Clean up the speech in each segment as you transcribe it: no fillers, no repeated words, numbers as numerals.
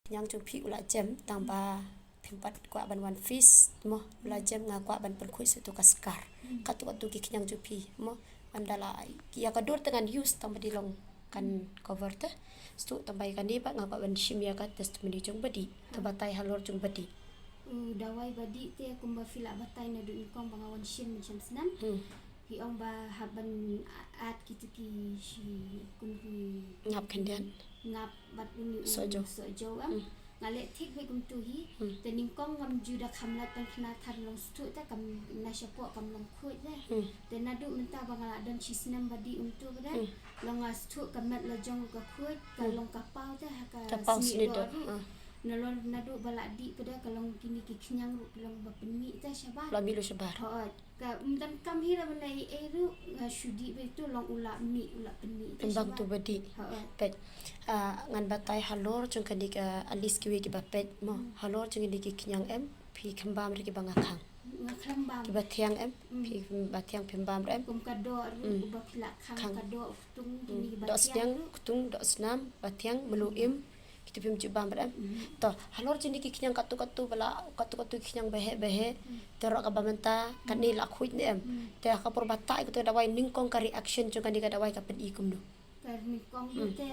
yang jumpi ula jam tambah pimpat kwa ban wan fish mo ula jam nga kwa ban pen kuis itu kaskar katu ki yang jumpi mo andala ya kadur dengan use tambah dilong kan cover teh stu tambah ikan di pak nga kwa ban shim ya kat test meni jung badi kebatai halor jung badi dawai badi te kumba fila batai na du kong bangawan shim macam senam ki ong ba haban at kitu ki shi kun ki ngap kendian ngap bat uni sojo am ngale thik be kum tu hi te ning kong ngam juda khamla tan khna thar long stu ta kam na shapo kam long khoi da te na du menta bangala dan chisnam badi untu da long stu kam mat la jong ka khoi ka long ka pau ta ka sni do nalon nadu baladi pada kalau kini kinyang kalau bapeni ta syabah la bilu syabar ka dan kam hira balai eru shudi betu long ula mi ula peni tembang tu badi pet ngan batai halor chung kadik alis kiwi ki bapet mo halor chung kadik kinyang em pi khambam ri ki bangakang ngakhambam ki bathiang em pi bathiang phambam em kum kado ru bapila khang kado tung kini do sedang kutung do senam bathiang meluim kita pim jubam beram to halor jini ki kinyang katu bala katu kinyang behe terok ka bamenta kan ni la khuit ni em te ka por batai ko te dawai ningkong ka reaction chung kan di ka dawai ka pen ikum no kar ningkong te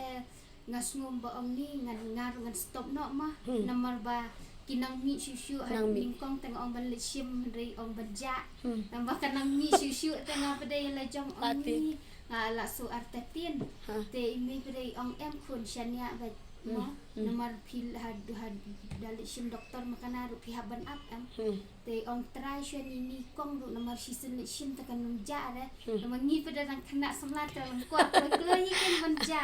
ngasngom ba ong ni ngar stop no ma namar ba kinang mi syusyu ningkong teng ong ban sim ri ong banja tambah kanang mi syusyu tengah pedai la jong ong ni la su artetin te imi pedai ong em khun shania ba no nomor pil had dali sim doktor makana ru pihaban up am te ong try sya ni kong ru nomor season sim takan nungja re nomor ngi pada nang kena semlat lang kuat kalau ni kan manja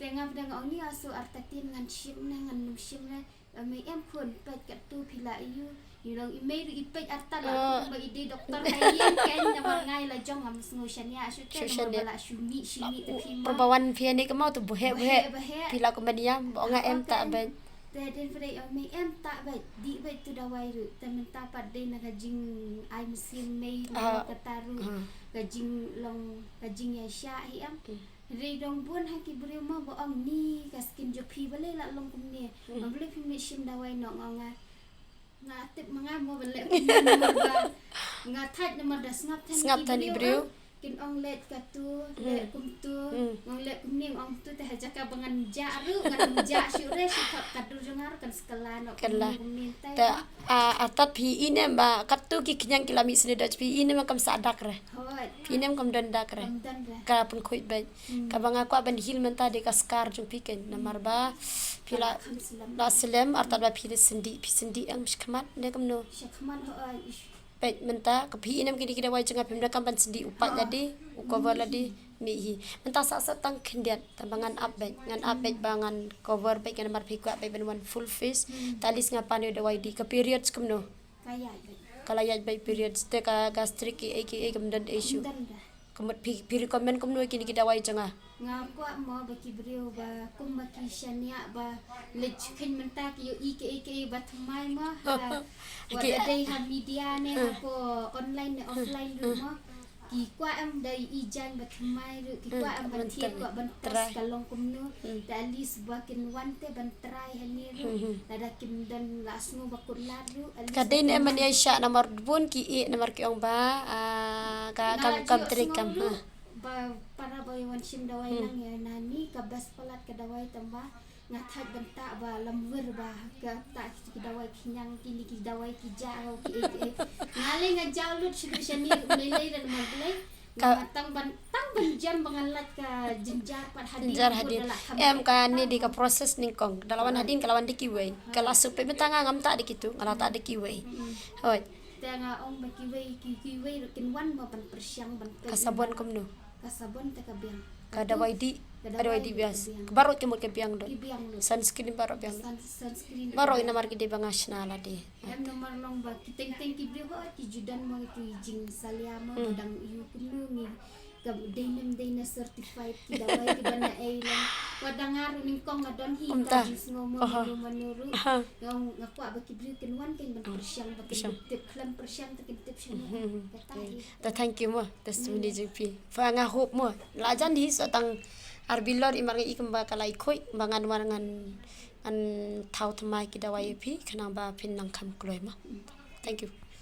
te ngam pada ong ni asu artatin ngan sim ngan nung sim re me em khun pet kat tu pila iu Yung email ipet arta la ba ide doktor hayen ken namar ngai la jong am sngusyan ya syute namar bala syumi te phima perbawan fiani ke mau tu buhe pila ko media bo nga em ta ben te den frei me em ta ba di ba tu dawai ru te menta padai na gajing ai mesin mei na kataru gajing long gajing ya sya hi am re dong bun ha ki brio ma bo ang ni kaskin jo phi bale la long kum ni ma bale phi me sim dawai no nga ngatip mangamo balik ngatat nama dah ngap tani brio kin ong let katu let kumtu ong let kumning ong tu teh jaka bangan jaru ngan ja syure sikap kadu jongar kan sekala no minta ta atat pi ine ba katu ki kinyang kilami sene dach pi ine makam sadak re pi ine makam dandak re ka pun khoit ba ka banga ko ban hil menta de kaskar jung piken namar ba pila la selam artat ba pi sendi ang shkmat ne kam no shkmat pet menta ke pi inem kini kida wai jengah pemda kampan sendi upat jadi cover ladi mi menta sa tang kendiat tambangan update ngan update bangan cover baik kan mar pikwa baik ben one full face talis ngapan yo dawai di ke periods kemno kaya kala ya baik periods te ka gastric aka kemudian issue kemut pi recommend kemno kini kida wai jengah ngaku mo baki brio ba kum baki shania ba lech khin menta ki yo ika ba thamai ma wa dai ha media ne ko online ne offline ru mo ki kwa am dai ijan ba thamai ru ki kwa am ban thiet kwa ban tras kalong kumno dalis ba kin wante ban try hani ru dada kim dan lasnu ba kullar ru kadin em mania sha nomor bun ki nomor ki ong ba ka kam trikam ba para bayawan sim dawai nang ya nani kabas palat ka dawai tamba ngathat benta ba lamwer ba ka ta ki dawai kinyang kini ki dawai ki jao ki ngale nga jaulut syani melai dan maglai tang ban jam bangalat ka jenjar par hadin em ka ni di ka proses ning kong dalawan hadin kalawan dikiwe kala supe metanga ngam ta dikitu ngala ta dikiwe hoi tanga ong bakiwe kiwe kin wan ma ban persyang ban kasabon komno kasabon ta kabiang kada waidi bias barot kemut ke biang do sunscreen barot biang sunscreen baro ina mar kidi bangasna la di em nomor long ba kiteng ki brio ho ki judan mo ki jing saliama badang yu kunungi ka denim certified ki dawai ki bana ailan wadang aru ning kong ngadon hi ka jis ngomong manuru ngong ngakwa ba ki brio kin wan kin ban persyang ba tip klam persyang ta tip syang ta thank you mo testimony jp fa nga hope mo lajan hi so tang arbilor imarngi ikamba kalai khoi bangan warangan an thau thamai ki dawai phi khana ba phin nang kham kloi ma. Thank you.